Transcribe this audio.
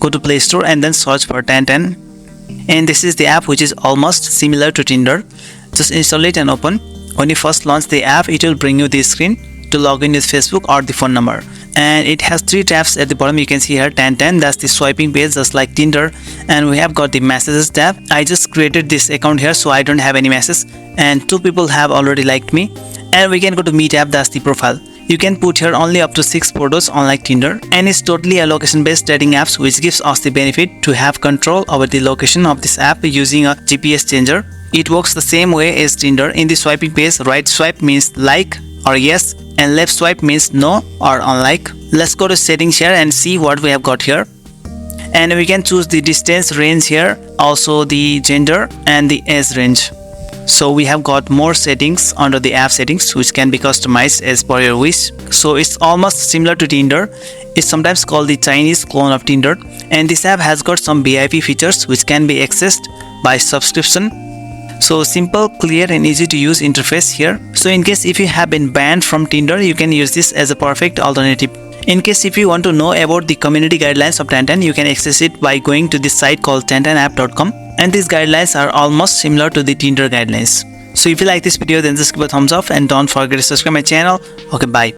go to Play Store and then search for Tantan. And this is the app which is almost similar to Tinder. Just install it and open. When you first launch the app, it will bring you this screen to log in with Facebook or the phone number. And it has 3 tabs at the bottom. You can see here Tantan, that's the swiping page just like Tinder. And we have got the messages tab. I just created this account here, so I don't have any messages, and 2 people have already liked me. And we can go to Me tab, that's the profile. You can put here only up to 6 photos, unlike Tinder, and it's totally a location based dating apps, which gives us the benefit to have control over the location of this app using a GPS changer. It works the same way as Tinder. In the swiping page, right swipe means like or yes, and left swipe means no or unlike. Let's go to settings here and see what we have got here. And we can choose the distance range here, also the gender and the age range. So we have got more settings under the app settings, which can be customized as per your wish. So it's almost similar to Tinder. It's sometimes called the Chinese clone of Tinder, and this app has got some VIP features which can be accessed by subscription. So simple, clear and easy to use interface here. So in case if you have been banned from Tinder, you can use this as a perfect alternative. In case if you want to know about the community guidelines of Tantan, you can access it by going to this site called tantanapp.com, and these guidelines are almost similar to the Tinder guidelines. So if you like this video, then just give a thumbs up and don't forget to subscribe my channel. Okay, bye.